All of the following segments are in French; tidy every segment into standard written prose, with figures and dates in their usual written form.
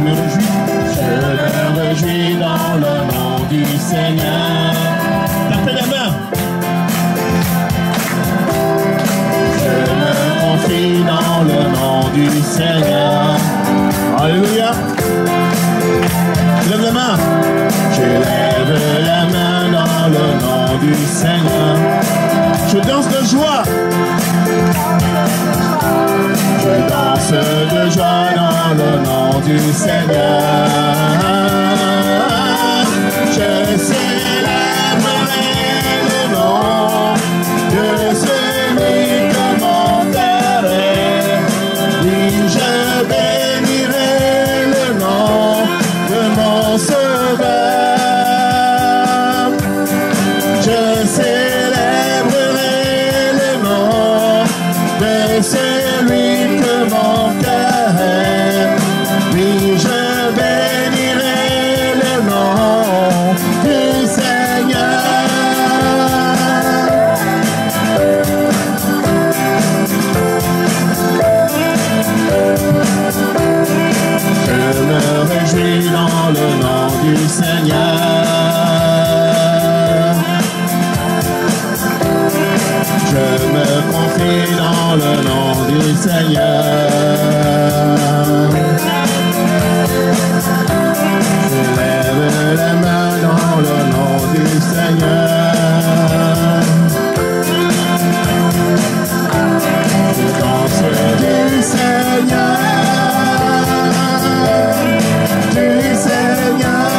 me réjouis dans le nom du Seigneur. Tapez les mains. Je me confie dans le nom du Seigneur. Alléluia. Lève les mains. Je lève la main dans le nom du Seigneur. Je danse de joie. Je danse de joie dans le nom du Seigneur. Je célébrerai le nom de celui que mon cœur est. Oui, je bénirai le nom de mon Sauveur. Je célébrerai le nom de celui que mon cœur aime. Oui, je bénirai le nom du Seigneur. Je me réjouis dans le nom du Seigneur. Je me confie dans le nom du Seigneur. Je lève les mains dans le nom du Seigneur. Je danse du Seigneur. Du Seigneur.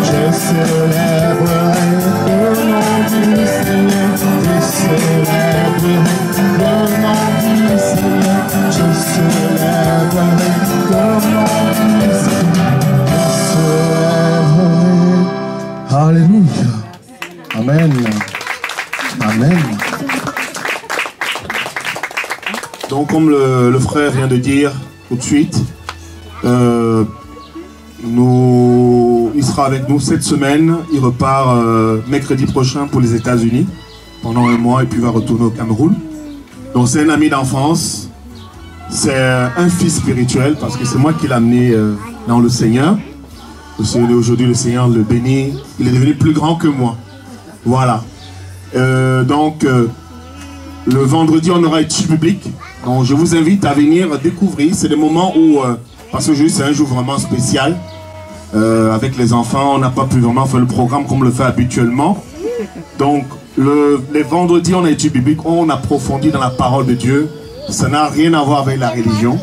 Je célébrerai le nom du Seigneur. Je célébrerai le nom du Seigneur. Je célébrerai le nom du Seigneur. Je célébrerai. Alléluia. Amen. Amen. Donc, comme le frère vient de dire tout de suite, il sera avec nous cette semaine. Il repart mercredi prochain pour les États-Unis pendant un mois et puis va retourner au Cameroun. Donc c'est un ami d'enfance, c'est un fils spirituel parce que c'est moi qui l'ai amené dans le Seigneur. Aujourd'hui le Seigneur le bénit, il est devenu plus grand que moi. Voilà. Donc le vendredi on aura étude publique. Donc je vous invite à venir découvrir. C'est des moments où, parce que aujourd'hui c'est un jour vraiment spécial. Avec les enfants, on n'a pas pu vraiment faire le programme comme on le fait habituellement. Donc, les vendredis, on a étude biblique, on approfondit dans la parole de Dieu. Ça n'a rien à voir avec la religion.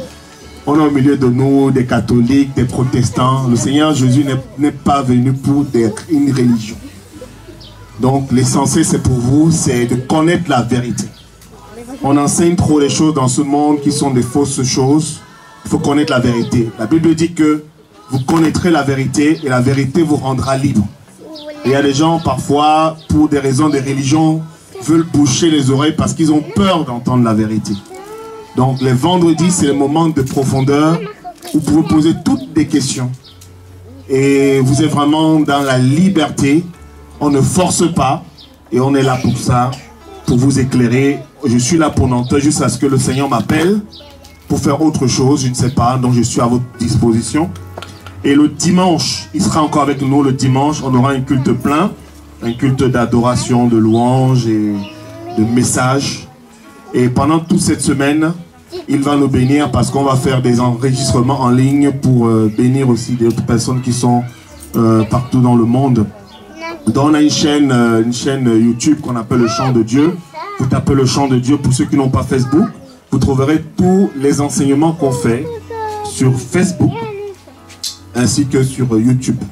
On est au milieu de nous, des catholiques, des protestants. Le Seigneur Jésus n'est pas venu pour être une religion. Donc, l'essentiel, c'est pour vous, c'est de connaître la vérité. On enseigne trop les choses dans ce monde qui sont des fausses choses. Il faut connaître la vérité. La Bible dit que vous connaîtrez la vérité et la vérité vous rendra libre. Et il y a des gens, parfois, pour des raisons de religion, veulent boucher les oreilles parce qu'ils ont peur d'entendre la vérité. Donc, les vendredis, c'est le moment de profondeur où vous pouvez poser toutes des questions. Et vous êtes vraiment dans la liberté. On ne force pas. Et on est là pour ça, pour vous éclairer. Je suis là pour l'entendre jusqu'à ce que le Seigneur m'appelle pour faire autre chose, je ne sais pas. Donc, je suis à votre disposition. Et le dimanche, il sera encore avec nous le dimanche. On aura un culte plein, un culte d'adoration, de louange et de messages. Et pendant toute cette semaine, il va nous bénir parce qu'on va faire des enregistrements en ligne pour bénir aussi d'autres personnes qui sont partout dans le monde. Donc on a une chaîne YouTube qu'on appelle le Chant de Dieu. Vous tapez le Chant de Dieu pour ceux qui n'ont pas Facebook. Vous trouverez tous les enseignements qu'on fait sur Facebook ainsi que sur YouTube.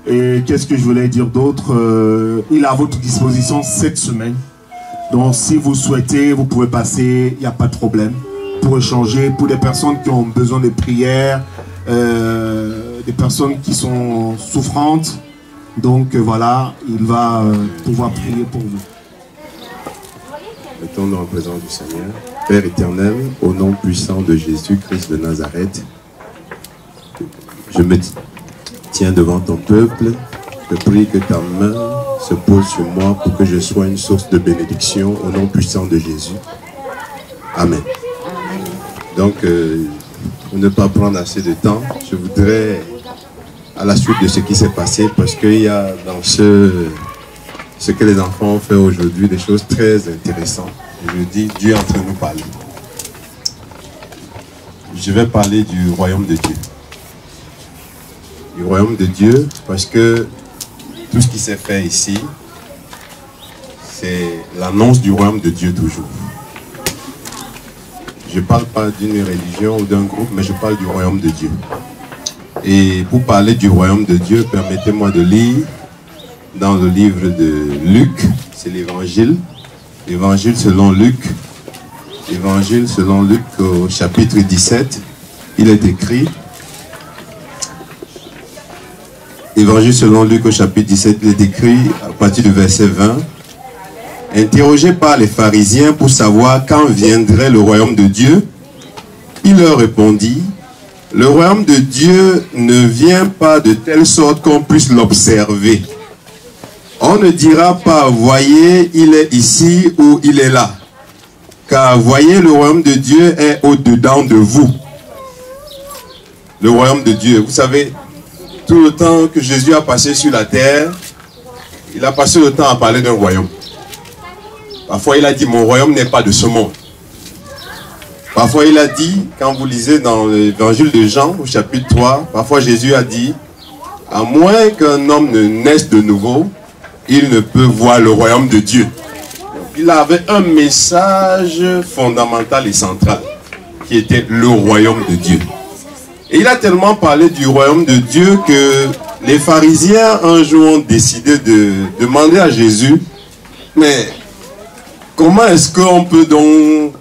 Et qu'est-ce que je voulais dire d'autre? Il est à votre disposition cette semaine. Donc si vous souhaitez, vous pouvez passer, il n'y a pas de problème. Pour échanger, pour des personnes qui ont besoin de prières, des personnes qui sont souffrantes. Donc voilà, il va pouvoir prier pour vous. Mettons-nous en présence du Seigneur. Père éternel, au nom puissant de Jésus-Christ de Nazareth, je me tiens devant ton peuple. Je prie que ta main se pose sur moi pour que je sois une source de bénédiction au nom puissant de Jésus. Amen. Donc, pour ne pas prendre assez de temps, je voudrais, à la suite de ce qui s'est passé, parce qu'il y a dans ce que les enfants ont fait aujourd'hui, des choses très intéressantes. Je dis, Dieu est en train de nous parler. Je vais parler du royaume de Dieu. Du royaume de Dieu, parce que tout ce qui s'est fait ici, c'est l'annonce du royaume de Dieu toujours. Je ne parle pas d'une religion ou d'un groupe, mais je parle du royaume de Dieu. Et pour parler du royaume de Dieu, permettez-moi de lire dans le livre de Luc, c'est l'évangile. Évangile selon Luc. Évangile selon Luc au chapitre 17. Il est écrit. Évangile selon Luc au chapitre 17, il est écrit à partir du verset 20. Interrogé par les pharisiens pour savoir quand viendrait le royaume de Dieu, il leur répondit, le royaume de Dieu ne vient pas de telle sorte qu'on puisse l'observer. On ne dira pas, voyez, il est ici ou il est là. Car voyez, le royaume de Dieu est au-dedans de vous. Le royaume de Dieu, vous savez, tout le temps que Jésus a passé sur la terre, il a passé le temps à parler d'un royaume. Parfois, il a dit, mon royaume n'est pas de ce monde. Parfois, il a dit, quand vous lisez dans l'évangile de Jean, au chapitre 3, parfois Jésus a dit, à moins qu'un homme ne naisse de nouveau, il ne peut voir le royaume de Dieu. Donc, il avait un message fondamental et central, qui était le royaume de Dieu. Et il a tellement parlé du royaume de Dieu que les pharisiens, un jour, ont décidé de demander à Jésus, mais comment est-ce qu'on peut donc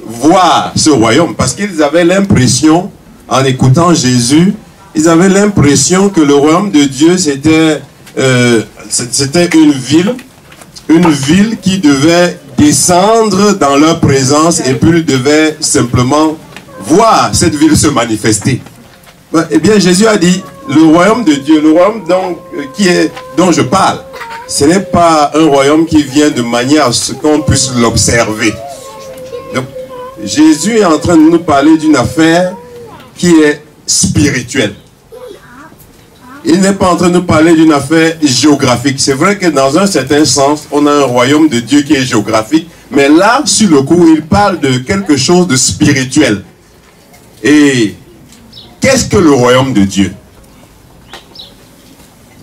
voir ce royaume? Parce qu'ils avaient l'impression, en écoutant Jésus, ils avaient l'impression que le royaume de Dieu, c'était une ville qui devait descendre dans leur présence et puis ils devaient simplement voir cette ville se manifester. Eh bien, Jésus a dit, le royaume de Dieu, le royaume dont je parle, ce n'est pas un royaume qui vient de manière à ce qu'on puisse l'observer. Donc, Jésus est en train de nous parler d'une affaire qui est spirituelle. Il n'est pas en train de nous parler d'une affaire géographique. C'est vrai que dans un certain sens, on a un royaume de Dieu qui est géographique, mais là, sur le coup, il parle de quelque chose de spirituel. Et qu'est-ce que le royaume de Dieu?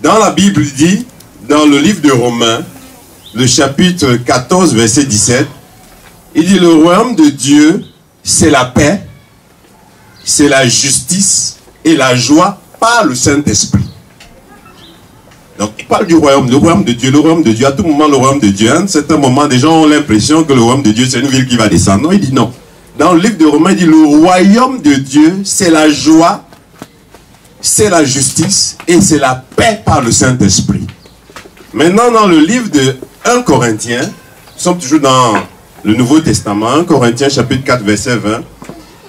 Dans la Bible, il dit, dans le livre de Romains, le chapitre 14, verset 17, il dit, le royaume de Dieu, c'est la paix, c'est la justice et la joie par le Saint-Esprit. Donc, il parle du royaume, le royaume de Dieu, le royaume de Dieu. À tout moment, le royaume de Dieu. À un certain moment, des gens ont l'impression que le royaume de Dieu, c'est une ville qui va descendre. Non, il dit non. Dans le livre de Romains, il dit, le royaume de Dieu, c'est la joie, c'est la justice et c'est la paix par le Saint-Esprit. Maintenant, dans le livre de 1 Corinthiens, nous sommes toujours dans le Nouveau Testament, 1 Corinthiens chapitre 4, verset 20,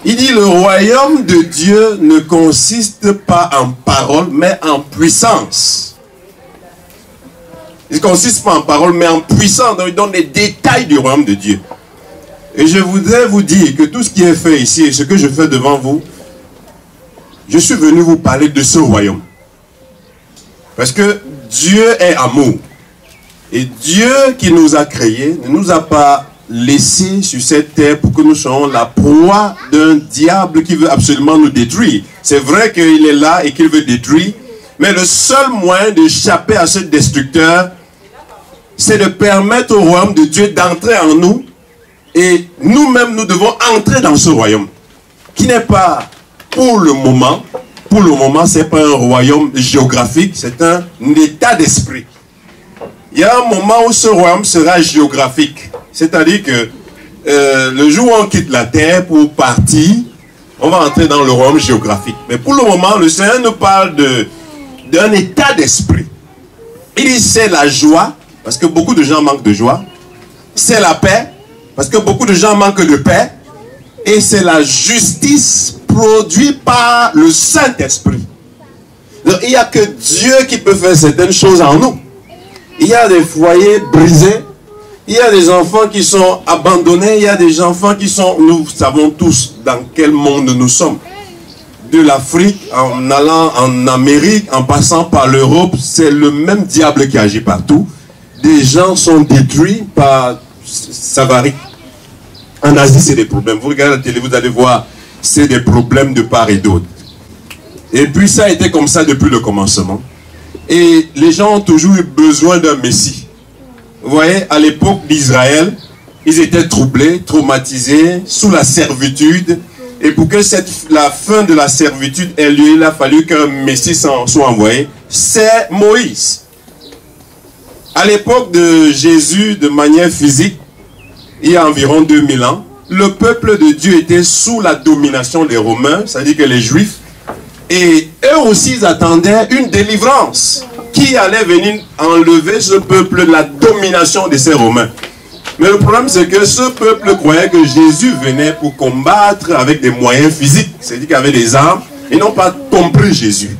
il dit, le royaume de Dieu ne consiste pas en parole, mais en puissance. Il ne consiste pas en parole, mais en puissance. Donc, il donne les détails du royaume de Dieu. Et je voudrais vous dire que tout ce qui est fait ici, et ce que je fais devant vous, je suis venu vous parler de ce royaume. Parce que Dieu est amour. Et Dieu qui nous a créés ne nous a pas laissés sur cette terre pour que nous soyons la proie d'un diable qui veut absolument nous détruire. C'est vrai qu'il est là et qu'il veut détruire, mais le seul moyen d'échapper à ce destructeur, c'est de permettre au royaume de Dieu d'entrer en nous. Et nous-mêmes, nous devons entrer dans ce royaume, qui n'est pas pour le moment, ce n'est pas un royaume géographique, c'est un état d'esprit. Il y a un moment où ce royaume sera géographique, c'est-à-dire que le jour où on quitte la terre pour partir, on va entrer dans le royaume géographique. Mais pour le moment, le Seigneur nous parle d'un état d'esprit. Il dit c'est la joie, parce que beaucoup de gens manquent de joie, c'est la paix, parce que beaucoup de gens manquent de paix. Et c'est la justice produite par le Saint-Esprit. Donc il n'y a que Dieu qui peut faire certaines choses en nous. Il y a des foyers brisés. Il Il y a des enfants qui sont abandonnés, il y a des enfants qui sont... Nous savons tous dans quel monde nous sommes. De l'Afrique, en allant en Amérique, en passant par l'Europe, c'est le même diable qui agit partout. Des gens sont détruits par... Ça varie. En Asie, c'est des problèmes. Vous regardez la télé, vous allez voir, c'est des problèmes de part et d'autre. Et puis ça a été comme ça depuis le commencement. Et les gens ont toujours eu besoin d'un Messie. Vous voyez, à l'époque d'Israël, ils étaient troublés, traumatisés, sous la servitude. Et pour que la fin de la servitude ait lieu, il a fallu qu'un Messie soit envoyé. C'est Moïse. À l'époque de Jésus, de manière physique, il y a environ 2000 ans, le peuple de Dieu était sous la domination des Romains, c'est-à-dire que les Juifs, et eux aussi ils attendaient une délivrance qui allait venir enlever ce peuple de la domination de ces Romains. Mais le problème c'est que ce peuple croyait que Jésus venait pour combattre avec des moyens physiques, c'est-à-dire qu'il y avait des armes, ils n'ont pas compris Jésus.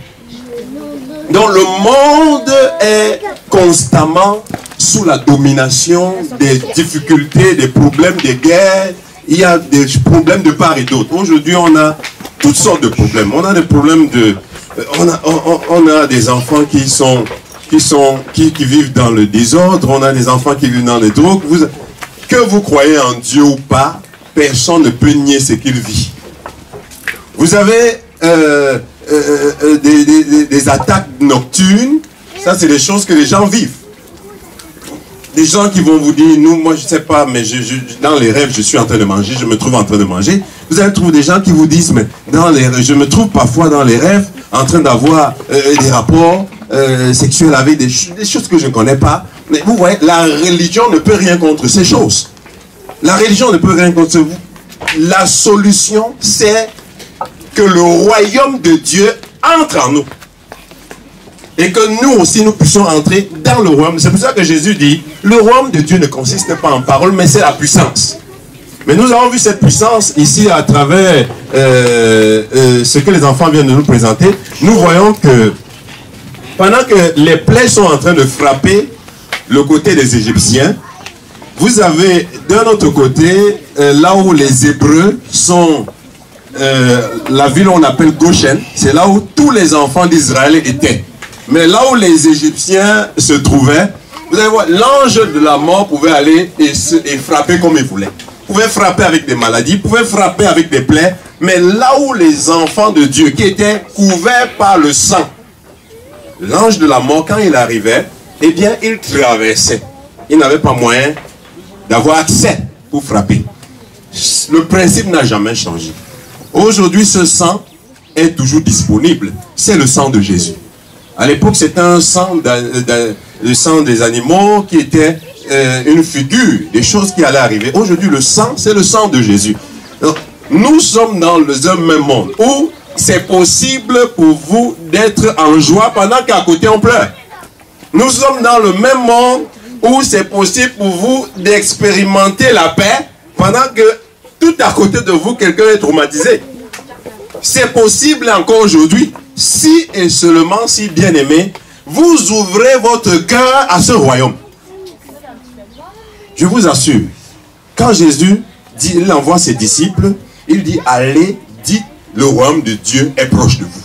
Donc le monde est constamment sous la domination des difficultés, des problèmes, des guerres. Il y a des problèmes de part et d'autre. Aujourd'hui, on a toutes sortes de problèmes. On a des problèmes de... On a des enfants qui vivent dans le désordre. On a des enfants qui vivent dans les drogues. Que vous croyez en Dieu ou pas, personne ne peut nier ce qu'il vit. Vous avez des attaques nocturnes. Ça, c'est des choses que les gens vivent. Des gens qui vont vous dire, nous, moi je ne sais pas, mais dans les rêves, je suis en train de manger, je me trouve en train de manger. Vous allez trouver des gens qui vous disent, mais je me trouve parfois dans les rêves en train d'avoir des rapports sexuels avec des choses que je ne connais pas. Mais vous voyez, la religion ne peut rien contre ces choses. La religion ne peut rien contre vous. La solution, c'est que le royaume de Dieu entre en nous. Et que nous aussi, nous puissions entrer dans le royaume. C'est pour ça que Jésus dit, le royaume de Dieu ne consiste pas en parole, mais c'est la puissance. Mais nous avons vu cette puissance ici à travers ce que les enfants viennent de nous présenter. Nous voyons que pendant que les plaies sont en train de frapper le côté des Égyptiens, vous avez d'un autre côté, là où les Hébreux sont, la ville on appelle Goshen, c'est là où tous les enfants d'Israël étaient. Mais là où les Égyptiens se trouvaient, vous allez voir, l'ange de la mort pouvait aller et frapper comme il voulait. Il pouvait frapper avec des maladies, il pouvait frapper avec des plaies. Mais là où les enfants de Dieu, qui étaient couverts par le sang, l'ange de la mort, quand il arrivait, eh bien, il traversait. Il n'avait pas moyen d'avoir accès pour frapper. Le principe n'a jamais changé. Aujourd'hui, ce sang est toujours disponible. C'est le sang de Jésus. À l'époque, c'était un sang, le sang des animaux qui était une figure des choses qui allaient arriver. Aujourd'hui, le sang, c'est le sang de Jésus. Donc, nous sommes dans le même monde où c'est possible pour vous d'être en joie pendant qu'à côté on pleure. Nous sommes dans le même monde où c'est possible pour vous d'expérimenter la paix pendant que tout à côté de vous, quelqu'un est traumatisé. C'est possible encore aujourd'hui. Si et seulement si, bien aimé, vous ouvrez votre cœur à ce royaume. Je vous assure, quand Jésus dit, il envoie ses disciples, il dit, allez, dites, le royaume de Dieu est proche de vous.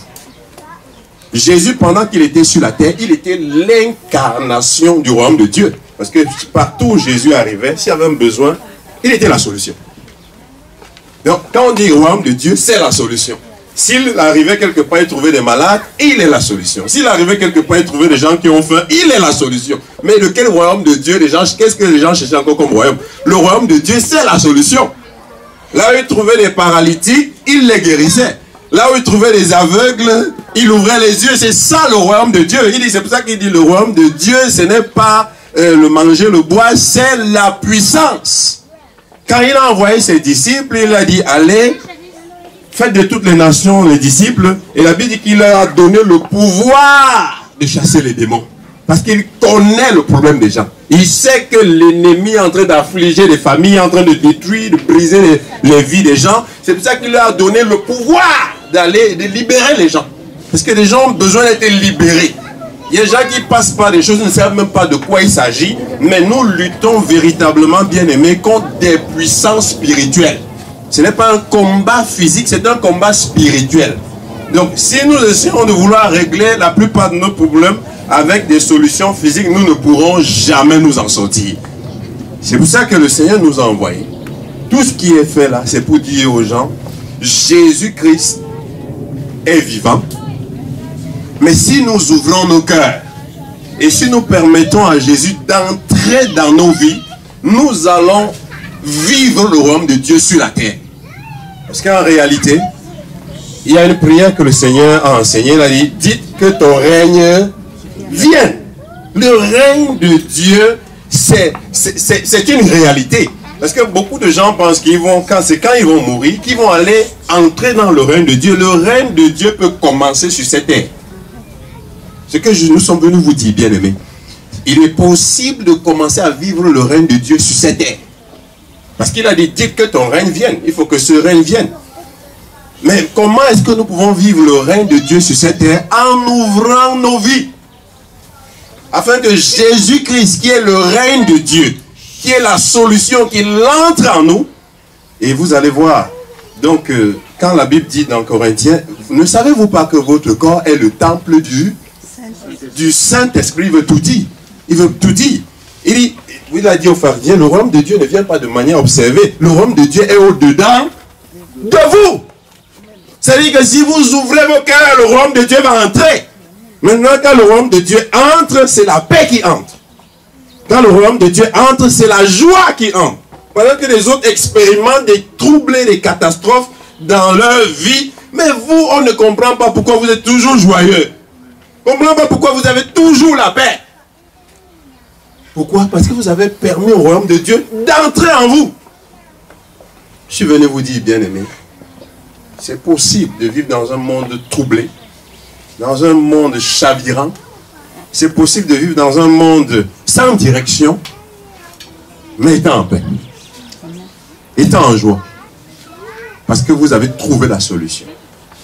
Jésus, pendant qu'il était sur la terre, il était l'incarnation du royaume de Dieu. Parce que partout où Jésus arrivait, s'il y avait un besoin, il était la solution. Donc, quand on dit royaume de Dieu, c'est la solution. S'il arrivait quelque part et trouvait des malades, il est la solution. S'il arrivait quelque part et trouvait des gens qui ont faim, il est la solution. Mais de quel royaume de Dieu, qu'est-ce que les gens cherchaient encore comme royaume? Le royaume de Dieu, c'est la solution. Là où il trouvait des paralytiques, il les guérissait. Là où il trouvait des aveugles, il ouvrait les yeux. C'est ça le royaume de Dieu. C'est pour ça qu'il dit le royaume de Dieu, ce n'est pas le manger, le boire, c'est la puissance. Quand il a envoyé ses disciples, il a dit, allez, faites de toutes les nations les disciples. Et la Bible dit qu'il leur a donné le pouvoir de chasser les démons. Parce qu'il connaît le problème des gens. Il sait que l'ennemi est en train d'affliger les familles, en train de détruire, de briser les vies des gens. C'est pour ça qu'il leur a donné le pouvoir de libérer les gens. Parce que les gens ont besoin d'être libérés. Il y a des gens qui passent par des choses, ne savent même pas de quoi il s'agit. Mais nous luttons véritablement, bien aimés, contre des puissances spirituelles. Ce n'est pas un combat physique, c'est un combat spirituel. Donc, si nous essayons de vouloir régler la plupart de nos problèmes avec des solutions physiques, nous ne pourrons jamais nous en sortir. C'est pour ça que le Seigneur nous a envoyé. Tout ce qui est fait là, c'est pour dire aux gens, Jésus-Christ est vivant. Mais si nous ouvrons nos cœurs et si nous permettons à Jésus d'entrer dans nos vies, nous allons vivre le royaume de Dieu sur la terre. Parce qu'en réalité, il y a une prière que le Seigneur a enseignée. Il a dit, dites que ton règne vienne. Le règne de Dieu, c'est une réalité. Parce que beaucoup de gens pensent qu'ils vont, quand ils vont mourir, qu'ils vont aller entrer dans le règne de Dieu. Le règne de Dieu peut commencer sur cette terre. Ce que nous sommes venus vous dire, bien aimés, il est possible de commencer à vivre le règne de Dieu sur cette terre. Parce qu'il a dit, dites que ton règne vienne. Il faut que ce règne vienne. Mais comment est-ce que nous pouvons vivre le règne de Dieu sur cette terre? En ouvrant nos vies. Afin que Jésus-Christ, qui est le règne de Dieu, qui est la solution, qu'il entre en nous. Et vous allez voir. Donc, quand la Bible dit dans Corinthiens, ne savez-vous pas que votre corps est le temple du Saint-Esprit? Il veut tout dire. Il veut tout dire. Il a dit aux pharisiens, le royaume de Dieu ne vient pas de manière observée. Le royaume de Dieu est au-dedans de vous. C'est-à-dire que si vous ouvrez vos cœurs, le royaume de Dieu va entrer. Maintenant, quand le royaume de Dieu entre, c'est la paix qui entre. Quand le royaume de Dieu entre, c'est la joie qui entre. Pendant que les autres expérimentent des troubles et des catastrophes dans leur vie, mais vous, on ne comprend pas pourquoi vous êtes toujours joyeux. On ne comprend pas pourquoi vous avez toujours la paix. Pourquoi? Parce que vous avez permis au royaume de Dieu d'entrer en vous. Je suis venu vous dire, bien aimé, c'est possible de vivre dans un monde troublé, dans un monde chavirant. C'est possible de vivre dans un monde sans direction, mais étant en paix, étant en joie. Parce que vous avez trouvé la solution.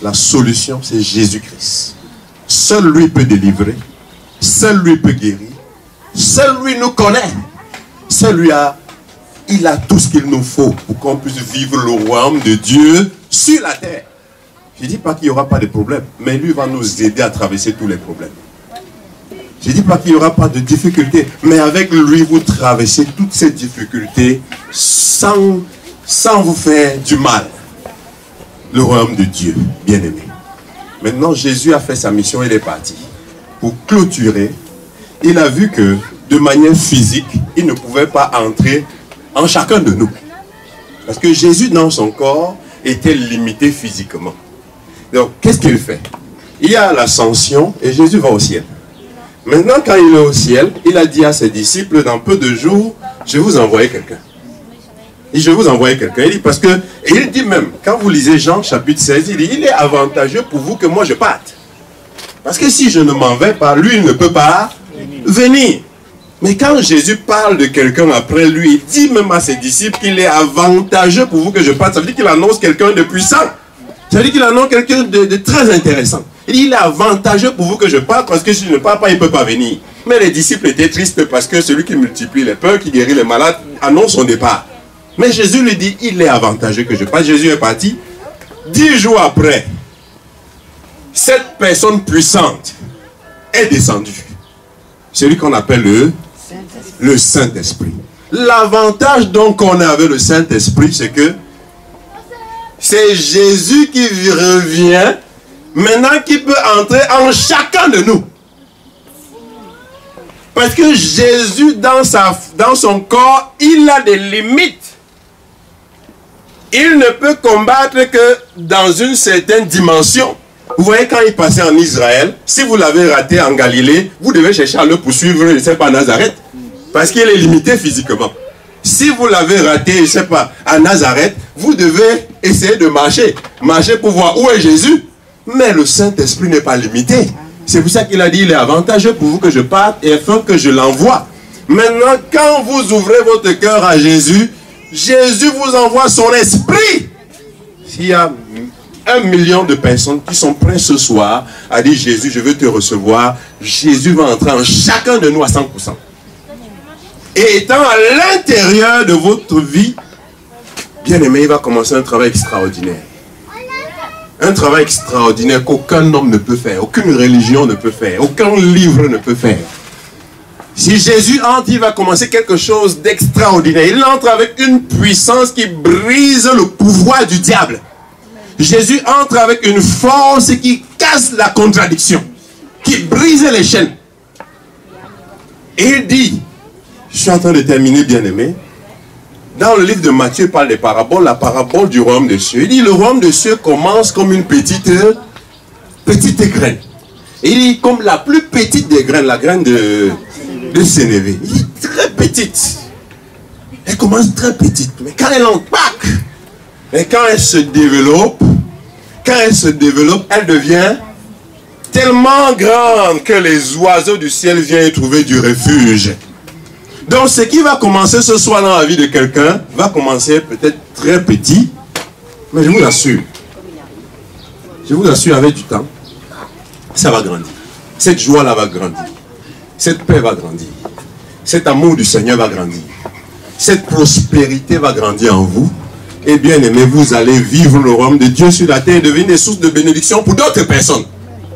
La solution, c'est Jésus-Christ. Seul lui peut délivrer, seul lui peut guérir, seul lui nous connaît. Seul lui il a tout ce qu'il nous faut pour qu'on puisse vivre le royaume de Dieu sur la terre. Je ne dis pas qu'il n'y aura pas de problème, mais lui va nous aider à traverser tous les problèmes. Je ne dis pas qu'il n'y aura pas de difficultés, mais avec lui, vous traversez toutes ces difficultés sans vous faire du mal. Le royaume de Dieu, bien aimé. Maintenant, Jésus a fait sa mission, il est parti. Pour clôturer, il a vu que, de manière physique, il ne pouvait pas entrer en chacun de nous. Parce que Jésus, dans son corps, était limité physiquement. Donc, qu'est-ce qu'il fait? Il y a l'ascension et Jésus va au ciel. Maintenant, quand il est au ciel, il a dit à ses disciples, dans peu de jours, je vais vous envoyer quelqu'un. Et je vais vous envoyer quelqu'un. Il dit parce que, et il dit même, quand vous lisez Jean chapitre 16, il dit, il est avantageux pour vous que moi je parte. Parce que si je ne m'en vais pas, lui, il ne peut pas venir. Mais quand Jésus parle de quelqu'un après lui, il dit même à ses disciples qu'il est avantageux pour vous que je parte. Ça veut dire qu'il annonce quelqu'un de puissant. Ça veut dire qu'il annonce quelqu'un de très intéressant. Il dit, il est avantageux pour vous que je parte parce que si je ne pars pas, il ne peut pas venir. Mais les disciples étaient tristes parce que celui qui multiplie les peurs, qui guérit les malades, annonce son départ. Mais Jésus lui dit, il est avantageux que je parte. Jésus est parti. 10 jours après, cette personne puissante est descendue. Celui qu'on appelle le Saint-Esprit. L'avantage donc qu'on a avec le Saint-Esprit, c'est que c'est Jésus qui revient, maintenant qui peut entrer en chacun de nous. Parce que Jésus, dans son corps, il a des limites. Il ne peut combattre que dans une certaine dimension. Vous voyez, quand il passait en Israël, si vous l'avez raté en Galilée, vous devez chercher à le poursuivre, je ne sais pas, à Nazareth. Parce qu'il est limité physiquement. Si vous l'avez raté, je ne sais pas, à Nazareth, vous devez essayer de marcher. Marcher pour voir où est Jésus. Mais le Saint-Esprit n'est pas limité. C'est pour ça qu'il a dit, il est avantageux pour vous que je parte et afin que je l'envoie. Maintenant, quand vous ouvrez votre cœur à Jésus, Jésus vous envoie son esprit. S'il y a 1 million de personnes qui sont prêtes ce soir à dire Jésus, je veux te recevoir. Jésus va entrer en chacun de nous à 100%. Et étant à l'intérieur de votre vie, bien aimé, il va commencer un travail extraordinaire. Un travail extraordinaire qu'aucun homme ne peut faire, aucune religion ne peut faire, aucun livre ne peut faire. Si Jésus entre, il va commencer quelque chose d'extraordinaire. Il entre avec une puissance qui brise le pouvoir du diable. Jésus entre avec une force qui casse la contradiction, qui brise les chaînes. Et il dit, je suis en train de terminer, bien-aimé. Dans le livre de Matthieu, il parle des paraboles, la parabole du royaume des cieux. Il dit, le royaume des cieux commence comme une petite graine. Et il dit, comme la plus petite des graines, la graine de sénévé. Il dit, très petite. Elle commence très petite. Mais quand elle empaque, et quand elle se développe, elle devient tellement grande que les oiseaux du ciel viennent y trouver du refuge. Donc ce qui va commencer ce soir dans la vie de quelqu'un va commencer peut-être très petit, mais je vous assure avec du temps, ça va grandir. Cette joie-là va grandir. Cette paix va grandir. Cet amour du Seigneur va grandir. Cette prospérité va grandir en vous. Et bien aimé, vous allez vivre le royaume de Dieu sur la terre et devenir des sources de bénédiction pour d'autres personnes.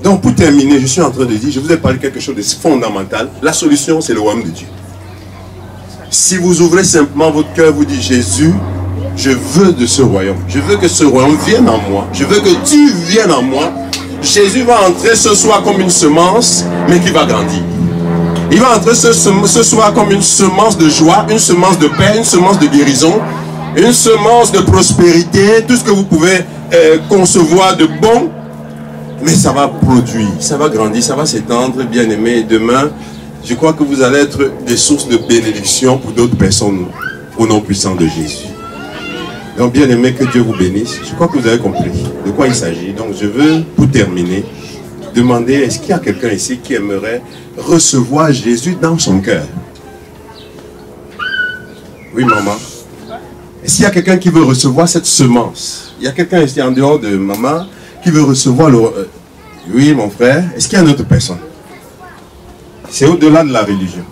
Donc pour terminer, je suis en train de dire, je vous ai parlé de quelque chose de fondamental. La solution, c'est le royaume de Dieu. Si vous ouvrez simplement votre cœur, vous dites, Jésus, je veux de ce royaume. Je veux que ce royaume vienne en moi. Je veux que tu viennes en moi. Jésus va entrer ce soir comme une semence, mais qui va grandir. Il va entrer ce soir comme une semence de joie, une semence de paix, une semence de guérison, une semence de prospérité, tout ce que vous pouvez concevoir de bon. Mais ça va produire, ça va grandir, ça va s'étendre, bien aimé. Et demain, je crois que vous allez être des sources de bénédiction pour d'autres personnes au nom puissant de Jésus. Donc, bien aimé, que Dieu vous bénisse. Je crois que vous avez compris de quoi il s'agit. Donc, je veux, pour terminer, demander, est-ce qu'il y a quelqu'un ici qui aimerait recevoir Jésus dans son cœur? Oui, maman. Est-ce qu'il y a quelqu'un qui veut recevoir cette semence? Il y a quelqu'un ici en dehors de maman qui veut recevoir le... Oui, mon frère. Est-ce qu'il y a une autre personne? C'est au-delà de la religion.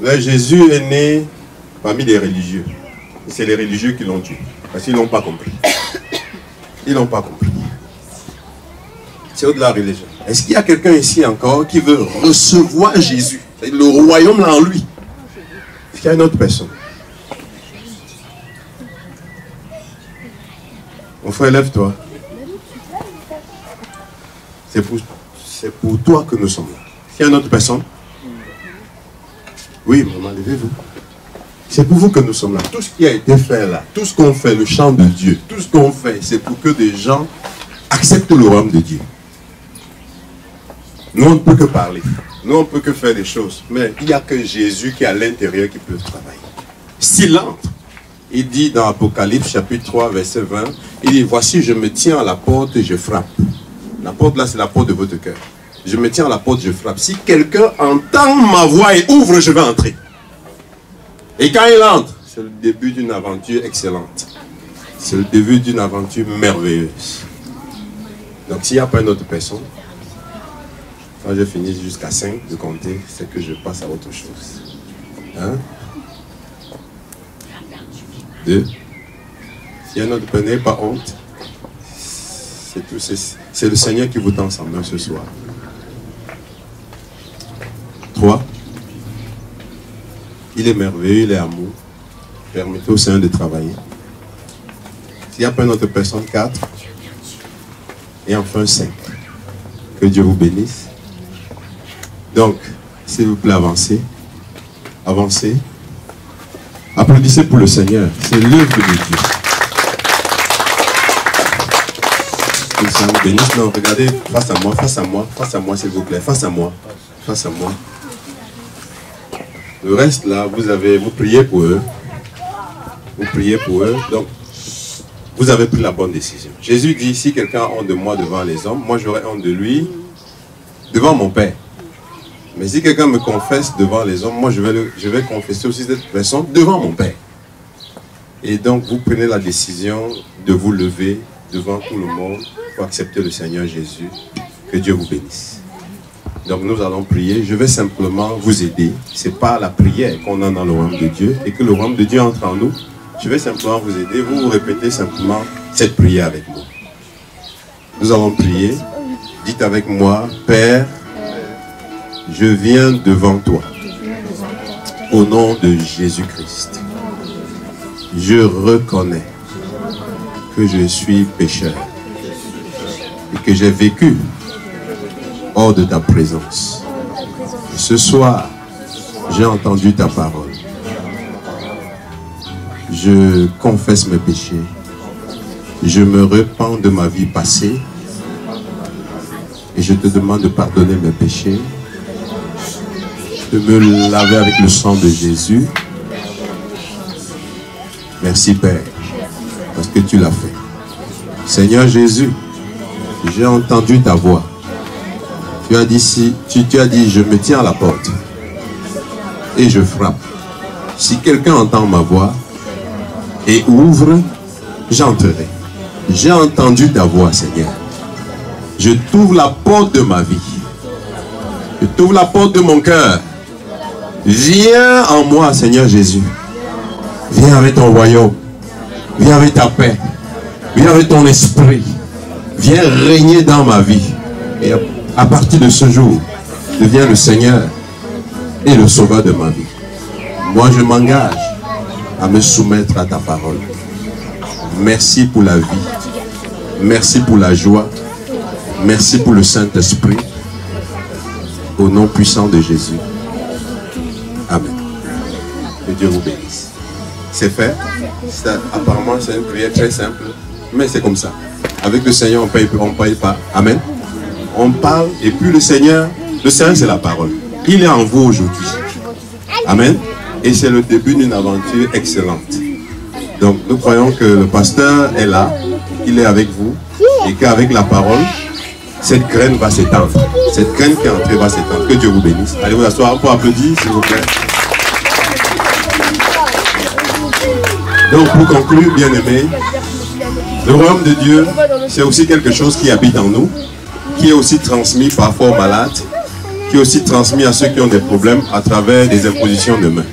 Là, Jésus est né parmi les religieux. C'est les religieux qui l'ont tué. Parce qu'ils n'ont pas compris. Ils n'ont pas compris. C'est au-delà de la religion. Est-ce qu'il y a quelqu'un ici encore qui veut recevoir Jésus? Le royaume là en lui. Est-ce qu'il y a une autre personne? Mon frère, lève-toi. C'est pour toi que nous sommes là. Est-ce qu'il y a une autre personne? Oui, maman, levez-vous. C'est pour vous que nous sommes là. Tout ce qui a été fait là, tout ce qu'on fait, le chant de Dieu, tout ce qu'on fait, c'est pour que des gens acceptent le royaume de Dieu. Nous, on ne peut que parler. Nous, on ne peut que faire des choses. Mais il n'y a que Jésus qui est à l'intérieur qui peut travailler. S'il entre, il dit dans Apocalypse chapitre 3, verset 20, il dit, voici, je me tiens à la porte et je frappe. La porte là, c'est la porte de votre cœur. Je me tiens à la porte, je frappe. Si quelqu'un entend ma voix et ouvre, je vais entrer. Et quand il entre, c'est le début d'une aventure excellente. C'est le début d'une aventure merveilleuse. Donc s'il n'y a pas une autre personne, quand je finis jusqu'à 5 de compter, c'est que je passe à autre chose. 1, 2. S'il y a une autre personne, n'ayez pas honte. C'est tout. C'est le Seigneur qui vous tend sa main ce soir. 3. Il est merveilleux, il est amour. Permettez au Seigneur de travailler. S'il n'y a pas une autre personne, 4. Et enfin 5. Que Dieu vous bénisse. Donc, s'il vous plaît, avancez. Avancez. Applaudissez pour le Seigneur. C'est l'œuvre de Dieu. Que le Seigneur vous bénisse. Non, regardez, face à moi, s'il vous plaît. Face à moi. Le reste là, vous priez pour eux. Vous priez pour eux. Donc, vous avez pris la bonne décision. Jésus dit, si quelqu'un a honte de moi devant les hommes, moi j'aurai honte de lui devant mon Père. Mais si quelqu'un me confesse devant les hommes, moi je vais confesser aussi cette personne devant mon Père. Et donc, vous prenez la décision de vous lever, devant tout le monde pour accepter le Seigneur Jésus. Que Dieu vous bénisse. Donc nous allons prier. Je vais simplement vous aider. Ce n'est pas la prière qu'on a dans le royaume de Dieu et que le royaume de Dieu entre en nous. Je vais simplement vous aider. Vous répétez simplement cette prière avec moi. Nous allons prier. Dites avec moi, Père, je viens devant toi. Au nom de Jésus-Christ. Je reconnais que je suis pécheur et que j'ai vécu hors de ta présence. Ce soir, j'ai entendu ta parole. Je confesse mes péchés. Je me repens de ma vie passée et je te demande de pardonner mes péchés, de me laver avec le sang de Jésus. Merci Père, parce que tu l'as fait. Seigneur Jésus, j'ai entendu ta voix. Tu as dit, tu as dit, je me tiens à la porte et je frappe. Si quelqu'un entend ma voix et ouvre, j'entrerai. J'ai entendu ta voix, Seigneur. Je t'ouvre la porte de ma vie. Je t'ouvre la porte de mon cœur. Viens en moi, Seigneur Jésus. Viens avec ton royaume. Viens avec ta paix. Viens avec ton esprit. Viens régner dans ma vie. Et à partir de ce jour, deviens le Seigneur et le sauveur de ma vie. Moi, je m'engage à me soumettre à ta parole. Merci pour la vie. Merci pour la joie. Merci pour le Saint-Esprit. Au nom puissant de Jésus. Amen. Que Dieu vous bénisse. C'est fait. Apparemment, c'est une prière très simple. Mais c'est comme ça. Avec le Seigneur, on ne paye pas. Amen. On parle et puis le Seigneur c'est la parole. Il est en vous aujourd'hui. Amen. Et c'est le début d'une aventure excellente. Donc nous croyons que le pasteur est là, qu'il est avec vous et qu'avec la parole, cette graine va s'étendre. Cette graine qui est entrée va s'étendre. Que Dieu vous bénisse. Allez vous asseoir pour applaudir, s'il vous plaît. Donc pour conclure, bien aimé, le royaume de Dieu, c'est aussi quelque chose qui habite en nous, qui est aussi transmis parfois aux malades, qui est aussi transmis à ceux qui ont des problèmes à travers des impositions de main.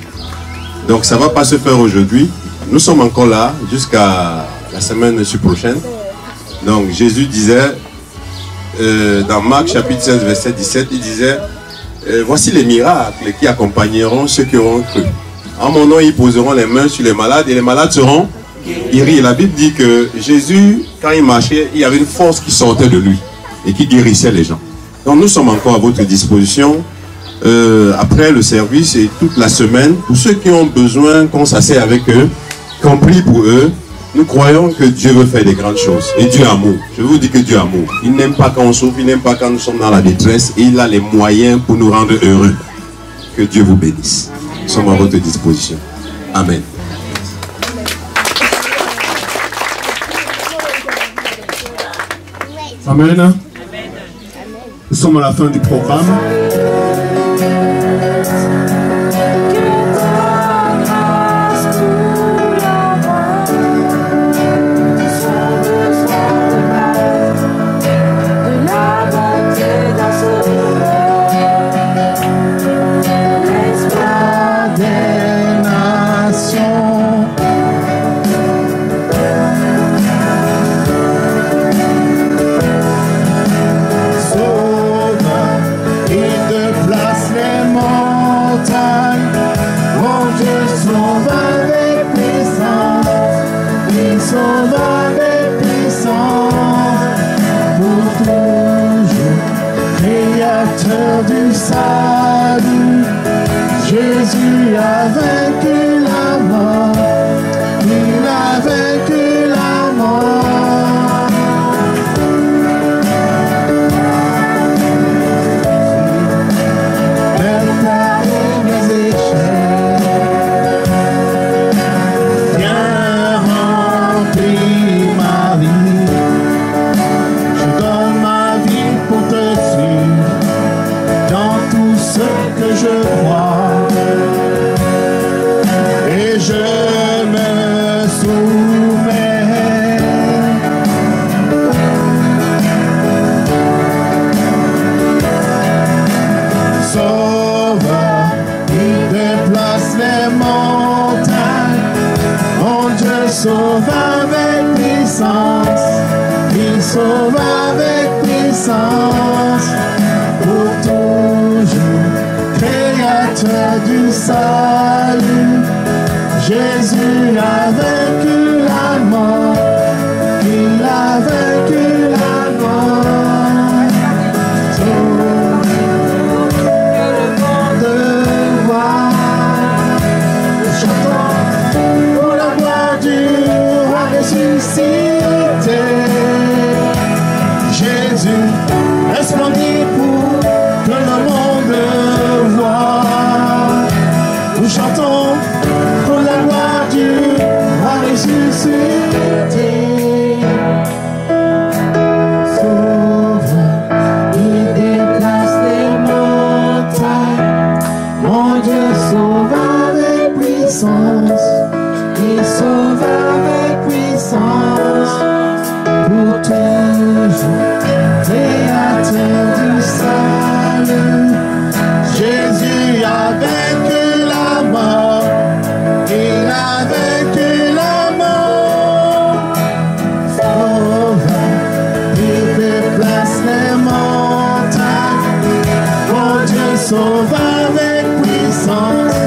Donc ça ne va pas se faire aujourd'hui. Nous sommes encore là jusqu'à la semaine prochaine. Donc Jésus disait, dans Marc chapitre 16, verset 17, il disait, voici les miracles qui accompagneront ceux qui auront cru. En mon nom, ils poseront les mains sur les malades et les malades seront guéris. La Bible dit que Jésus, quand il marchait, il y avait une force qui sortait de lui et qui guérissait les gens. Donc nous sommes encore à votre disposition après le service et toute la semaine. Pour ceux qui ont besoin qu'on s'asseye avec eux, qu'on prie pour eux, nous croyons que Dieu veut faire des grandes choses. Et Dieu amour. Je vous dis que Dieu amour. Il n'aime pas quand on souffre, il n'aime pas quand nous sommes dans la détresse. Et il a les moyens pour nous rendre heureux. Que Dieu vous bénisse. Nous sommes à votre disposition. Amen. Amen. Nous sommes à la fin du programme. The sauve avec puissance pour toujours, créateur du salut. Jésus a vaincu la mort, il a vaincu la mort. Que le monde voit, chantons pour la gloire du roi ressuscité. Jésus resplendit pour que le monde voit. Nous chantons pour la gloire du roi ressuscité. Sauveur, il déplace les montagnes. Mon Dieu sauve avec puissance. Il sauve avec puissance. Pour toujours, créateur du salut. Jésus a vaincu la mort. Il a vaincu la mort. Sauveur, il déplace les montagnes. Mon Dieu sauve avec puissance.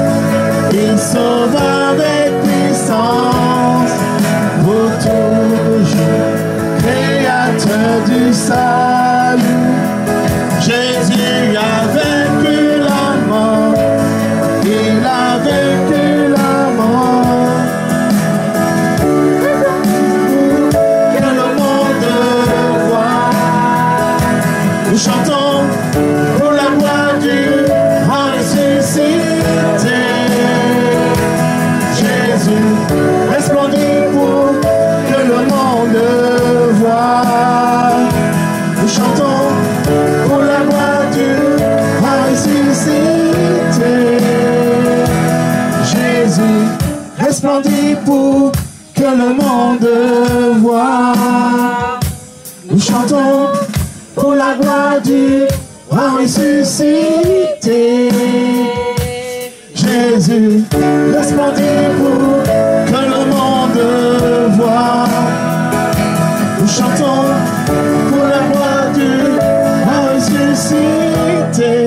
Il sauve avec puissance. Pour toujours, créateur du salut. Jésus a vaincu la mort. Il a vaincu la mort. Que le monde voit. Nous chantons pour la gloire du roi ressuscité. Jésus resplendit pour que le monde voit. Nous chantons pour la gloire du roi ressuscité. Jésus resplendit pour que le monde voit. Nous chantons pour la gloire du roi ressuscité. Jésus resplendit pour que le monde voit. Nous chantons pour la gloire du roi ressuscité.